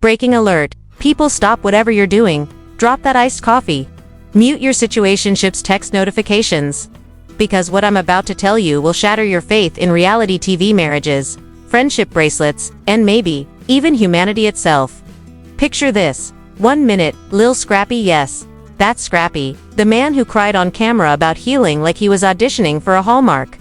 Breaking alert. People, stop whatever you're doing. Drop that iced coffee. Mute your situationship's text notifications. Because what I'm about to tell you will shatter your faith in reality TV marriages, friendship bracelets, and maybe even humanity itself. Picture this. 1 minute, Lil Scrappy, yes, that's Scrappy, the man who cried on camera about healing like he was auditioning for a Hallmark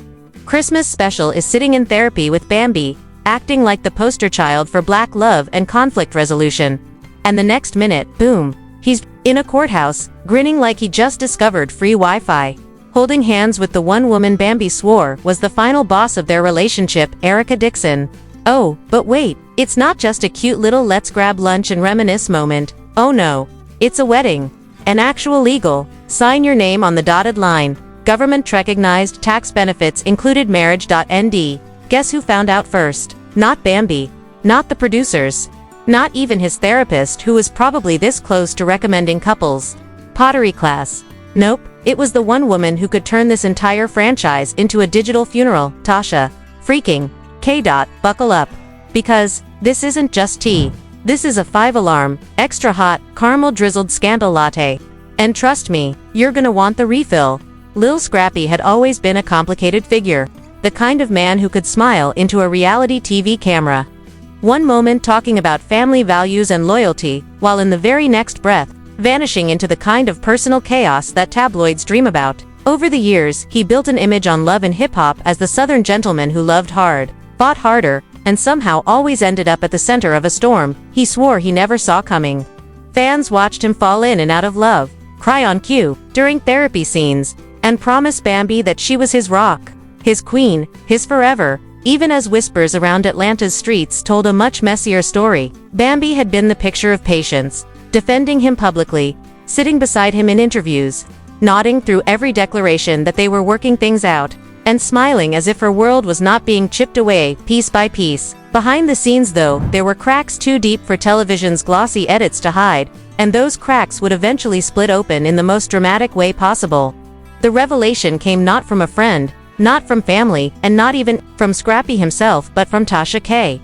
Christmas special, is sitting in therapy with Bambi, acting like the poster child for black love and conflict resolution. And the next minute, boom, he's in a courthouse, grinning like he just discovered free Wi-Fi, holding hands with the one woman Bambi swore was the final boss of their relationship, Dixon. Oh, but wait, it's not just a cute little let's grab lunch and reminisce moment. Oh no, it's a wedding. An actual legal, sign your name on the dotted line, government-recognized tax benefits included marriage.nd. Guess who found out first? Not Bambi. Not the producers. Not even his therapist, who was probably this close to recommending couples pottery class. Nope, it was the one woman who could turn this entire franchise into a digital funeral, Tasha. Freaking K. Buckle up. Because this isn't just tea. This is a 5-alarm, extra hot, caramel-drizzled scandal latte. And trust me, you're gonna want the refill. Lil Scrappy had always been a complicated figure. The kind of man who could smile into a reality TV camera. One moment talking about family values and loyalty, while in the very next breath, vanishing into the kind of personal chaos that tabloids dream about. Over the years, he built an image on Love and Hip Hop as the Southern gentleman who loved hard, fought harder, and somehow always ended up at the center of a storm he swore he never saw coming. Fans watched him fall in and out of love, cry on cue, during therapy scenes, and promise Bambi that she was his rock, his queen, his forever. Even as whispers around Atlanta's streets told a much messier story, Bambi had been the picture of patience, defending him publicly, sitting beside him in interviews, nodding through every declaration that they were working things out, and smiling as if her world was not being chipped away piece by piece. Behind the scenes though, there were cracks too deep for television's glossy edits to hide, and those cracks would eventually split open in the most dramatic way possible. The revelation came not from a friend, not from family, and not even from Scrappy himself, but from Tasha K.,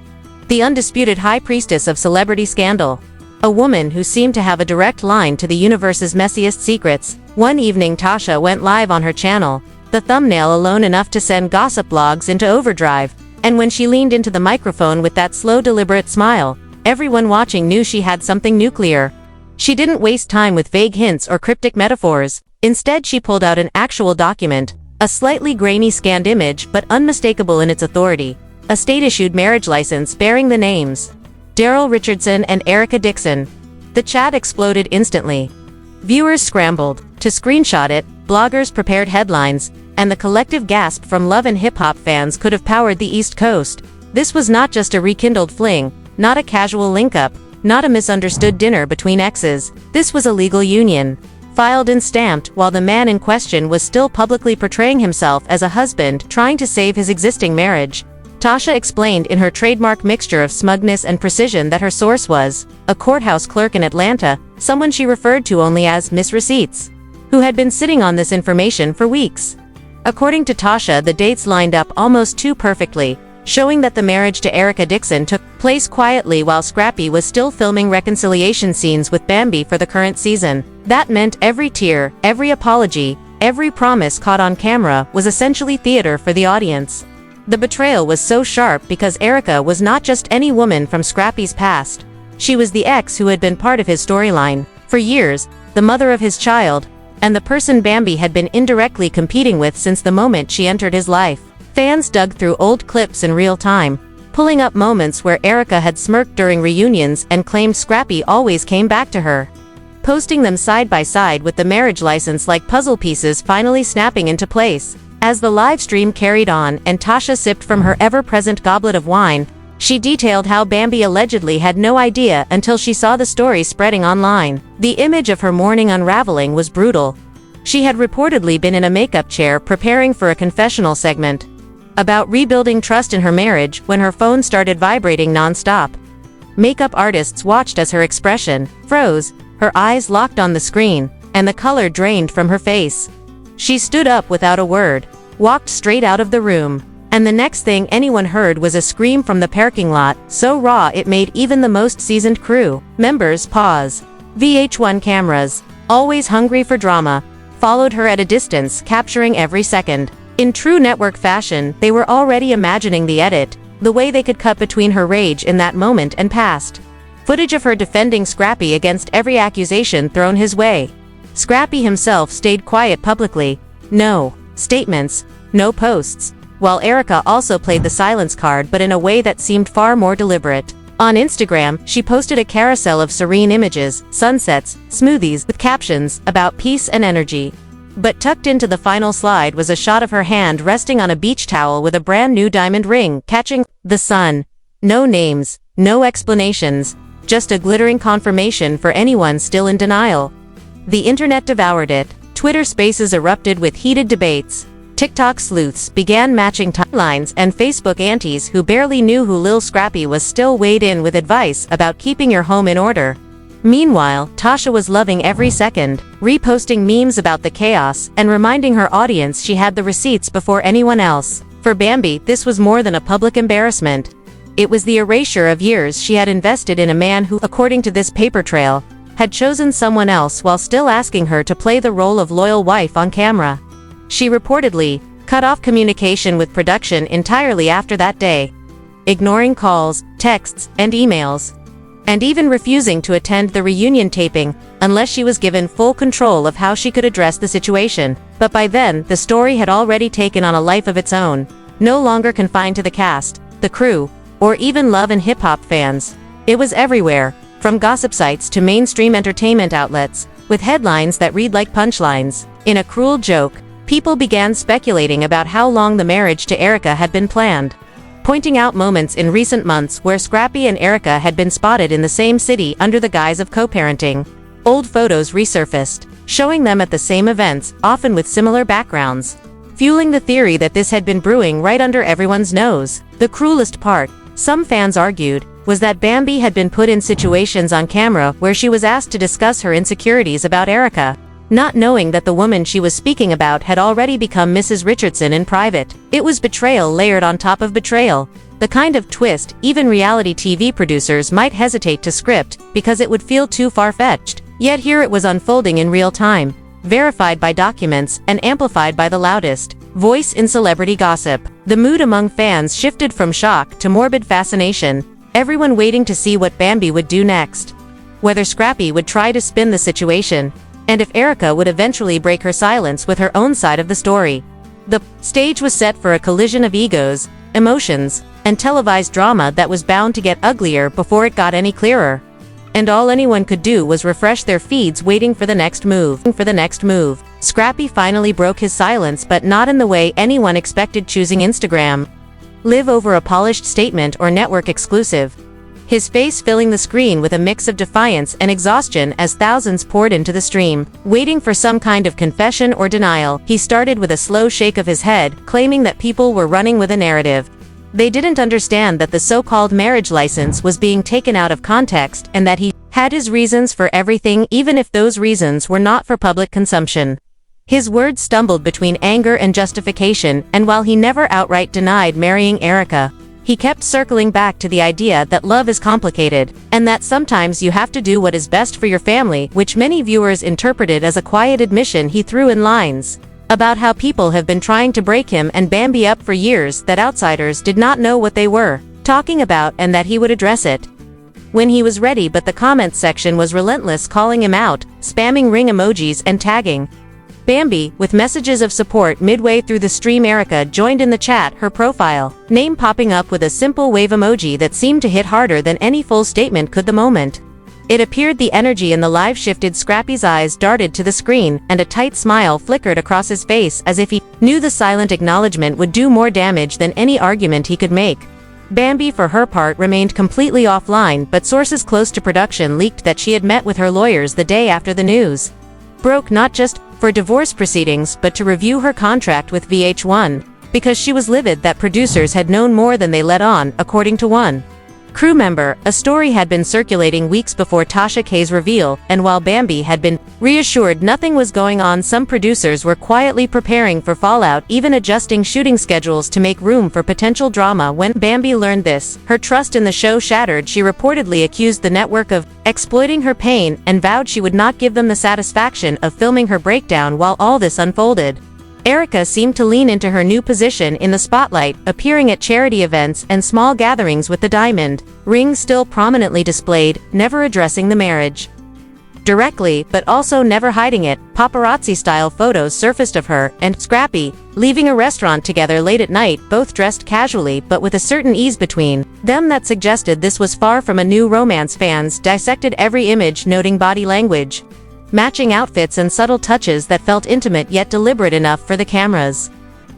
the undisputed high priestess of celebrity scandal. A woman who seemed to have a direct line to the universe's messiest secrets. One evening Tasha went live on her channel, the thumbnail alone enough to send gossip blogs into overdrive, and when she leaned into the microphone with that slow, deliberate smile, everyone watching knew she had something nuclear. She didn't waste time with vague hints or cryptic metaphors. Instead, she pulled out an actual document, a slightly grainy scanned image but unmistakable in its authority, a state-issued marriage license bearing the names Daryl Richardson and Erica Dixon. The chat exploded instantly. Viewers scrambled to screenshot it, bloggers prepared headlines, and the collective gasp from Love and Hip Hop fans could have powered the East Coast. This was not just a rekindled fling, not a casual link-up, not a misunderstood dinner between exes. This was a legal union, filed and stamped while the man in question was still publicly portraying himself as a husband trying to save his existing marriage. Tasha explained in her trademark mixture of smugness and precision that her source was a courthouse clerk in Atlanta, someone she referred to only as Miss Receipts, who had been sitting on this information for weeks. According to Tasha, the dates lined up almost too perfectly, showing that the marriage to Erica Dixon took place quietly while Scrappy was still filming reconciliation scenes with Bambi for the current season. That meant every tear, every apology, every promise caught on camera was essentially theater for the audience. The betrayal was so sharp because Erica was not just any woman from Scrappy's past. She was the ex who had been part of his storyline for years, the mother of his child, and the person Bambi had been indirectly competing with since the moment she entered his life. Fans dug through old clips in real time, pulling up moments where Erica had smirked during reunions and claimed Scrappy always came back to her, posting them side by side with the marriage license like puzzle pieces finally snapping into place. As the live stream carried on and Tasha sipped from her ever-present goblet of wine, she detailed how Bambi allegedly had no idea until she saw the story spreading online. The image of her morning unraveling was brutal. She had reportedly been in a makeup chair preparing for a confessional segment about rebuilding trust in her marriage when her phone started vibrating non-stop. Makeup artists watched as her expression froze, her eyes locked on the screen, and the color drained from her face. She stood up without a word, walked straight out of the room, And the next thing anyone heard was a scream from the parking lot, so raw it made even the most seasoned crew members pause. VH1 cameras, always hungry for drama, followed her at a distance, capturing every second. In true network fashion, they were already imagining the edit, the way they could cut between her rage in that moment and past. Footage of her defending Scrappy against every accusation thrown his way. Scrappy himself stayed quiet publicly. No statements, no posts. While Erica also played the silence card, but in a way that seemed far more deliberate. On Instagram, she posted a carousel of serene images, sunsets, smoothies, with captions about peace and energy. But tucked into the final slide was a shot of her hand resting on a beach towel with a brand new diamond ring catching the sun. No names, no explanations, just a glittering confirmation for anyone still in denial. The internet devoured it. Twitter spaces erupted with heated debates. TikTok sleuths began matching timelines, and Facebook aunties who barely knew who Lil Scrappy was still weighed in with advice about keeping your home in order. Meanwhile, Tasha was loving every second, reposting memes about the chaos, and reminding her audience she had the receipts before anyone else. For Bambi, this was more than a public embarrassment. It was the erasure of years she had invested in a man who, according to this paper trail, had chosen someone else while still asking her to play the role of loyal wife on camera. She reportedly cut off communication with production entirely after that day, ignoring calls, texts, and emails, and even refusing to attend the reunion taping unless she was given full control of how she could address the situation. But by then, the story had already taken on a life of its own, no longer confined to the cast, the crew, or even Love and hip-hop fans. It was everywhere, from gossip sites to mainstream entertainment outlets, with headlines that read like punchlines. In a cruel joke, people began speculating about how long the marriage to Erica had been planned, pointing out moments in recent months where Scrappy and Erica had been spotted in the same city under the guise of co-parenting. Old photos resurfaced, showing them at the same events, often with similar backgrounds, fueling the theory that this had been brewing right under everyone's nose. The cruelest part, some fans argued, was that Bambi had been put in situations on camera where she was asked to discuss her insecurities about Erica, not knowing that the woman she was speaking about had already become Mrs. Richardson in private. It was betrayal layered on top of betrayal, the kind of twist even reality TV producers might hesitate to script because it would feel too far-fetched. Yet here it was unfolding in real time, verified by documents and amplified by the loudest voice in celebrity gossip. The mood among fans shifted from shock to morbid fascination, everyone waiting to see what Bambi would do next. Whether Scrappy would try to spin the situation, and if Erica would eventually break her silence with her own side of the story. The stage was set for a collision of egos, emotions, and televised drama that was bound to get uglier before it got any clearer. And all anyone could do was refresh their feeds waiting for the next move. Scrappy finally broke his silence, but not in the way anyone expected, choosing Instagram Live over a polished statement or network exclusive. His face filling the screen with a mix of defiance and exhaustion as thousands poured into the stream, waiting for some kind of confession or denial. He started with a slow shake of his head, claiming that people were running with a narrative. They didn't understand that the so-called marriage license was being taken out of context and that he had his reasons for everything, even if those reasons were not for public consumption. His words stumbled between anger and justification, and while he never outright denied marrying Erica, he kept circling back to the idea that love is complicated, and that sometimes you have to do what is best for your family, which many viewers interpreted as a quiet admission he threw in lines about how people have been trying to break him and Bambi up for years, that outsiders did not know what they were talking about, and that he would address it when he was ready. But the comments section was relentless, calling him out, spamming ring emojis and tagging Bambi with messages of support. Midway through the stream, Erica joined in the chat, her profile name popping up with a simple wave emoji that seemed to hit harder than any full statement could. The moment it appeared, the energy in the live shifted. Scrappy's eyes darted to the screen, and a tight smile flickered across his face, as if he knew the silent acknowledgement would do more damage than any argument he could make. Bambi, for her part, remained completely offline, but sources close to production leaked that she had met with her lawyers the day after the news broke, not just for divorce proceedings, but to review her contract with VH1, because she was livid that producers had known more than they let on, according to one Crew member, a story had been circulating weeks before Tasha K's reveal, and while Bambi had been reassured nothing was going on, some producers were quietly preparing for fallout, even adjusting shooting schedules to make room for potential drama. When Bambi learned this, her trust in the show shattered. She reportedly accused the network of exploiting her pain and vowed she would not give them the satisfaction of filming her breakdown while all this unfolded. Erica seemed to lean into her new position in the spotlight, appearing at charity events and small gatherings with the diamond ring still prominently displayed, never addressing the marriage directly, but also never hiding it. Paparazzi-style photos surfaced of her and Scrappy leaving a restaurant together late at night, both dressed casually but with a certain ease between them that suggested this was far from a new romance. Fans dissected every image, noting body language, matching outfits and subtle touches that felt intimate yet deliberate enough for the cameras.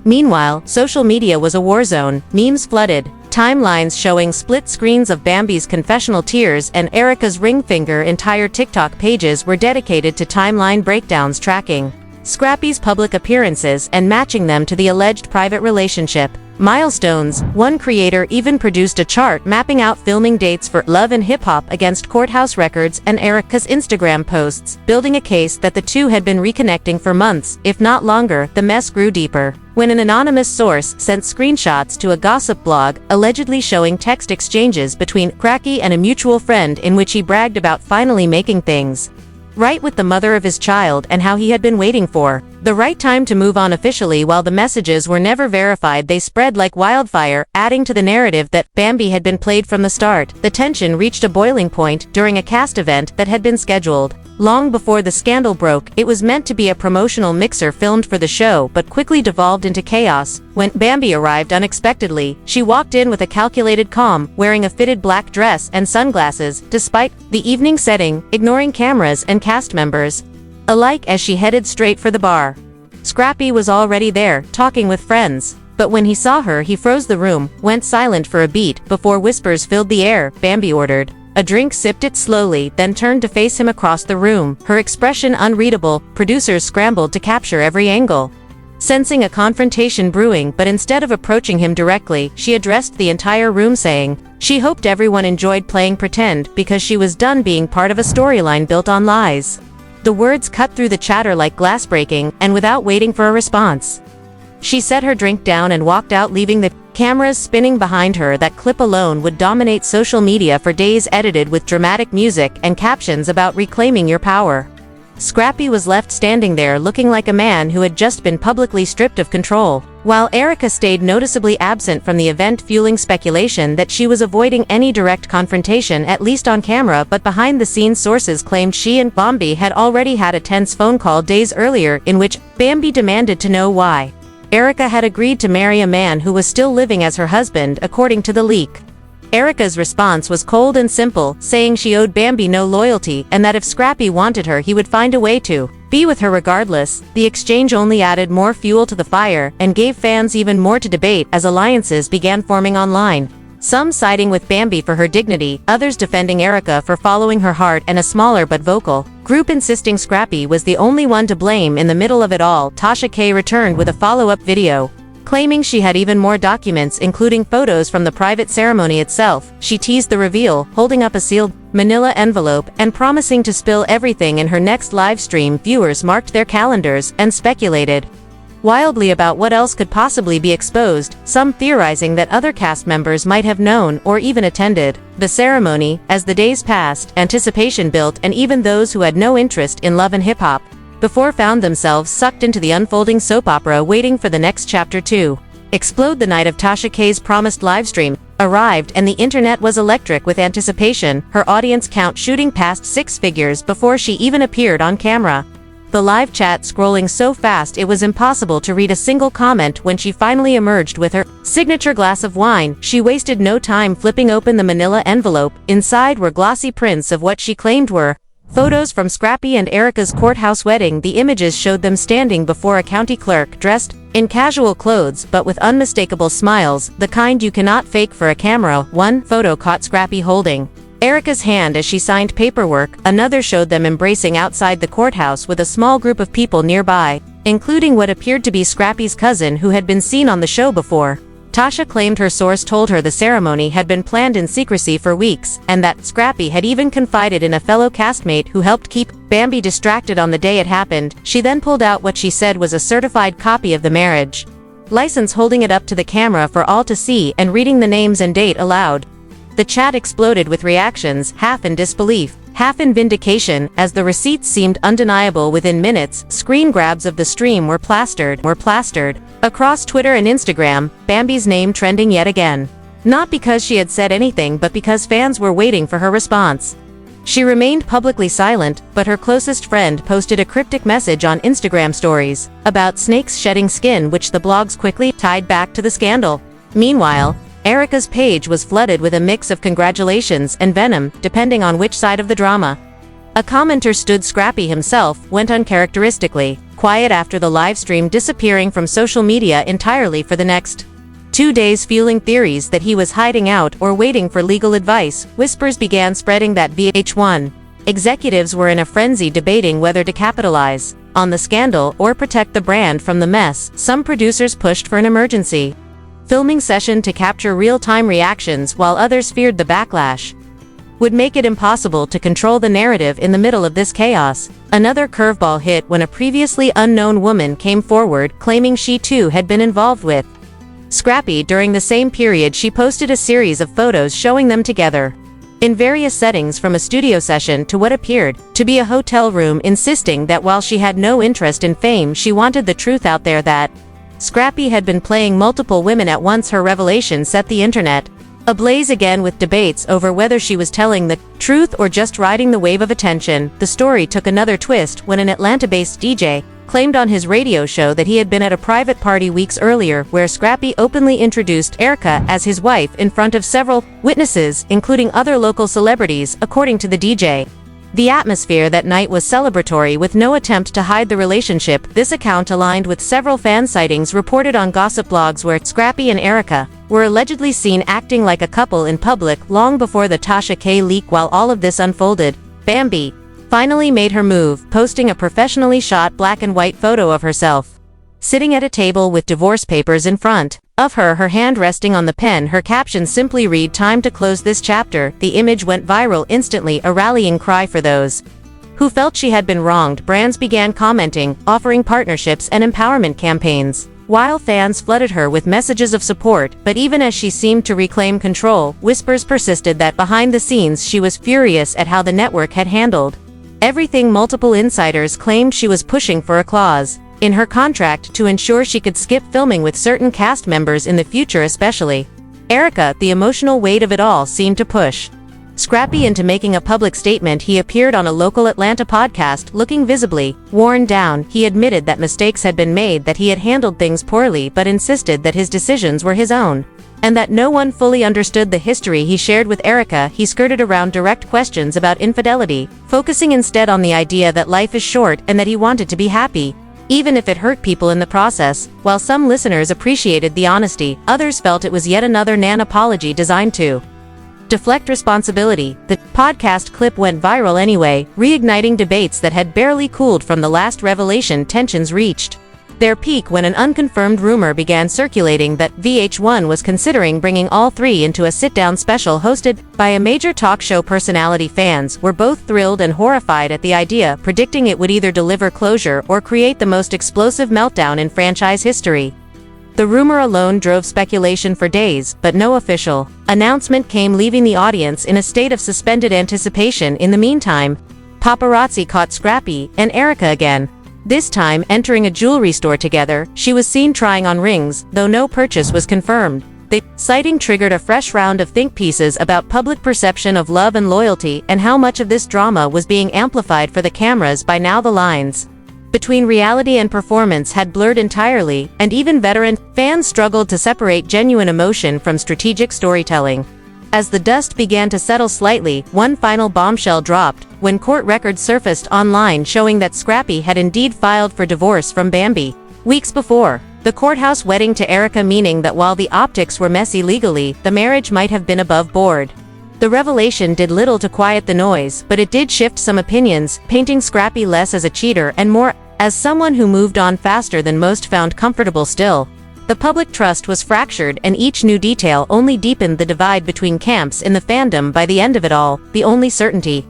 Meanwhile, social media was a war zone. Memes flooded, timelines showing split screens of Bambi's confessional tears and Erica's ring finger. Entire TikTok pages were dedicated to timeline breakdowns tracking Scrappy's public appearances and matching them to the alleged private relationship milestones. One creator even produced a chart mapping out filming dates for Love and Hip Hop against courthouse records and Erica's Instagram posts, building a case that the two had been reconnecting for months, if not longer. The mess grew deeper when an anonymous source sent screenshots to a gossip blog, allegedly showing text exchanges between Scrappy and a mutual friend in which he bragged about finally making things right with the mother of his child and how he had been waiting for the right time to move on officially. While the messages were never verified, they spread like wildfire, adding to the narrative that Bambi had been played from the start. The tension reached a boiling point during a cast event that had been scheduled long before the scandal broke. It was meant to be a promotional mixer filmed for the show, but quickly devolved into chaos when Bambi arrived unexpectedly. She walked in with a calculated calm, wearing a fitted black dress and sunglasses, despite the evening setting, ignoring cameras and cast members alike as she headed straight for the bar. Scrappy was already there, talking with friends, but when he saw her he froze. The room went silent for a beat before whispers filled the air. Bambi ordered a drink, sipped it slowly, then turned to face him across the room, her expression unreadable. Producers scrambled to capture every angle, sensing a confrontation brewing, but instead of approaching him directly, she addressed the entire room, saying she hoped everyone enjoyed playing pretend because she was done being part of a storyline built on lies. The words cut through the chatter like glass breaking, and without waiting for a response, she set her drink down and walked out, leaving the cameras spinning behind her. That clip alone would dominate social media for days, edited with dramatic music and captions about reclaiming your power. Scrappy was left standing there looking like a man who had just been publicly stripped of control, while Erica stayed noticeably absent from the event, fueling speculation that she was avoiding any direct confrontation, at least on camera. But behind the scenes, sources claimed she and Bambi had already had a tense phone call days earlier in which Bambi demanded to know why Erica had agreed to marry a man who was still living as her husband, according to the leak. Erica's response was cold and simple, saying she owed Bambi no loyalty and that if Scrappy wanted her he would find a way to be with her regardless. The exchange only added more fuel to the fire and gave fans even more to debate as alliances began forming online. Some siding with Bambi for her dignity, others defending Erica for following her heart, and a smaller but vocal group insisting Scrappy was the only one to blame. In the middle of it all, Tasha K returned with a follow-up video, claiming she had even more documents, including photos from the private ceremony itself. She teased the reveal, holding up a sealed manila envelope and promising to spill everything in her next live stream. Viewers marked their calendars and speculated wildly about what else could possibly be exposed, some theorizing that other cast members might have known or even attended the ceremony. As the days passed, anticipation built, and even those who had no interest in Love and Hip Hop before found themselves sucked into the unfolding soap opera, waiting for the next chapter to explode. The night of Tasha K's promised livestream arrived, and the internet was electric with anticipation, her audience count shooting past 6 figures before she even appeared on camera. The live chat scrolling so fast it was impossible to read a single comment. When she finally emerged with her signature glass of wine, she wasted no time flipping open the manila envelope. Inside were glossy prints of what she claimed were photos from Scrappy and Erica's courthouse wedding. The images showed them standing before a county clerk, dressed in casual clothes but with unmistakable smiles, the kind you cannot fake for a camera. One photo caught Scrappy holding Erica's hand as she signed paperwork, another showed them embracing outside the courthouse with a small group of people nearby, including what appeared to be Scrappy's cousin who had been seen on the show before. Tasha claimed her source told her the ceremony had been planned in secrecy for weeks, and that Scrappy had even confided in a fellow castmate who helped keep Bambi distracted on the day it happened. She then pulled out what she said was a certified copy of the marriage license, holding it up to the camera for all to see and reading the names and date aloud. The chat exploded with reactions, half in disbelief, half in vindication, as the receipts seemed undeniable. Within minutes, screen grabs of the stream were plastered across Twitter and Instagram, Bambi's name trending yet again. Not because she had said anything, but because fans were waiting for her response. She remained publicly silent, but her closest friend posted a cryptic message on Instagram stories about snakes shedding skin, which the blogs quickly tied back to the scandal. Meanwhile, Erica's page was flooded with a mix of congratulations and venom, depending on which side of the drama. A commenter stood. Scrappy himself went uncharacteristically quiet after the livestream, disappearing from social media entirely for the next 2 days, fueling theories that he was hiding out or waiting for legal advice. Whispers began spreading that VH1 executives were in a frenzy, debating whether to capitalize on the scandal or protect the brand from the mess. Some producers pushed for an emergency filming session to capture real-time reactions, while others feared the backlash would make it impossible to control the narrative in the middle of this chaos. Another curveball hit when a previously unknown woman came forward, claiming she too had been involved with Scrappy. During the same period, she posted a series of photos showing them together in various settings, from a studio session to what appeared to be a hotel room, insisting that while she had no interest in fame, she wanted the truth out there that Scrappy had been playing multiple women at once. Her revelation set the internet ablaze again, with debates over whether she was telling the truth or just riding the wave of attention. The story took another twist when an Atlanta-based DJ claimed on his radio show that he had been at a private party weeks earlier where Scrappy openly introduced Erica as his wife in front of several witnesses, including other local celebrities. According to the DJ, the atmosphere that night was celebratory, with no attempt to hide the relationship. This account aligned with several fan sightings reported on gossip blogs where Scrappy and Erica were allegedly seen acting like a couple in public long before the Tasha K leak. While all of this unfolded, Bambi finally made her move, posting a professionally shot black and white photo of herself sitting at a table with divorce papers in front of her, her hand resting on the pen. Her caption simply read, "Time to close this chapter." The image went viral instantly, a rallying cry for those who felt she had been wronged. Brands began commenting, offering partnerships and empowerment campaigns, while fans flooded her with messages of support. But even as she seemed to reclaim control, whispers persisted that behind the scenes she was furious at how the network had handled everything. Multiple insiders claimed she was pushing for a clause in her contract to ensure she could skip filming with certain cast members in the future, especially Erica. The emotional weight of it all seemed to push Scrappy into making a public statement. He appeared on a local Atlanta podcast, looking visibly worn down. He admitted that mistakes had been made, that he had handled things poorly, but insisted that his decisions were his own, and that no one fully understood the history he shared with Erica. He skirted around direct questions about infidelity, focusing instead on the idea that life is short and that he wanted to be happy, even if it hurt people in the process. While some listeners appreciated the honesty, others felt it was yet another Nan apology designed to deflect responsibility. The podcast clip went viral anyway, reigniting debates that had barely cooled from the last revelation. Tensions reached their peak when an unconfirmed rumor began circulating that VH1 was considering bringing all three into a sit-down special hosted by a major talk show personality. Fans were both thrilled and horrified at the idea, predicting it would either deliver closure or create the most explosive meltdown in franchise history. The rumor alone drove speculation for days, but no official announcement came, leaving the audience in a state of suspended anticipation. In the meantime, paparazzi caught Scrappy and Erica again, this time entering a jewelry store together. She was seen trying on rings, though no purchase was confirmed. The sighting triggered a fresh round of think pieces about public perception of love and loyalty, and how much of this drama was being amplified for the cameras. By now the lines between reality and performance had blurred entirely, and even veteran fans struggled to separate genuine emotion from strategic storytelling. As the dust began to settle slightly, one final bombshell dropped when court records surfaced online showing that Scrappy had indeed filed for divorce from Bambi weeks before the courthouse wedding to Erica, meaning that while the optics were messy legally, the marriage might have been above board. The revelation did little to quiet the noise, but it did shift some opinions, painting Scrappy less as a cheater and more as someone who moved on faster than most. Found comfortable still. The public trust was fractured and each new detail only deepened the divide between camps in the fandom. By the end of it all, the only certainty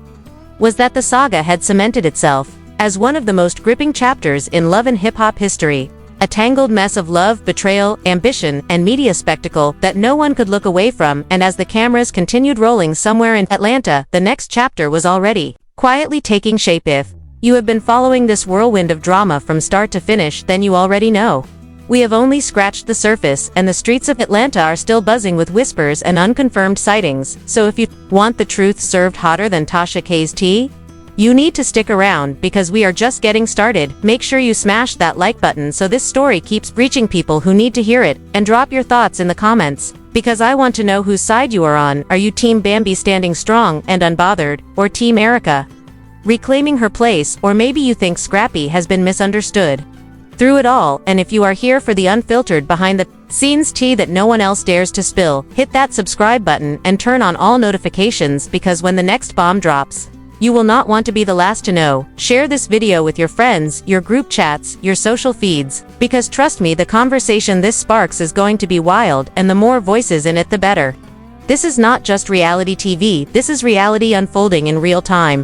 was that the saga had cemented itself as one of the most gripping chapters in love and hip-hop history. A tangled mess of love, betrayal, ambition, and media spectacle that no one could look away from. And as the cameras continued rolling somewhere in Atlanta, the next chapter was already quietly taking shape. If you have been following this whirlwind of drama from start to finish, then you already know we have only scratched the surface, and the streets of Atlanta are still buzzing with whispers and unconfirmed sightings. So if you want the truth served hotter than Tasha K's tea, you need to stick around, because we are just getting started. Make sure you smash that like button so this story keeps reaching people who need to hear it, and drop your thoughts in the comments, because I want to know whose side you are on. Are you Team Bambi standing strong and unbothered, or Team Erica reclaiming her place, or maybe you think Scrappy has been misunderstood through it all? And if you are here for the unfiltered behind the scenes tea that no one else dares to spill, hit that subscribe button and turn on all notifications, because when the next bomb drops, you will not want to be the last to know. Share this video with your friends, your group chats, your social feeds, because trust me, the conversation this sparks is going to be wild, and the more voices in it, the better. This is not just reality TV, this is reality unfolding in real time.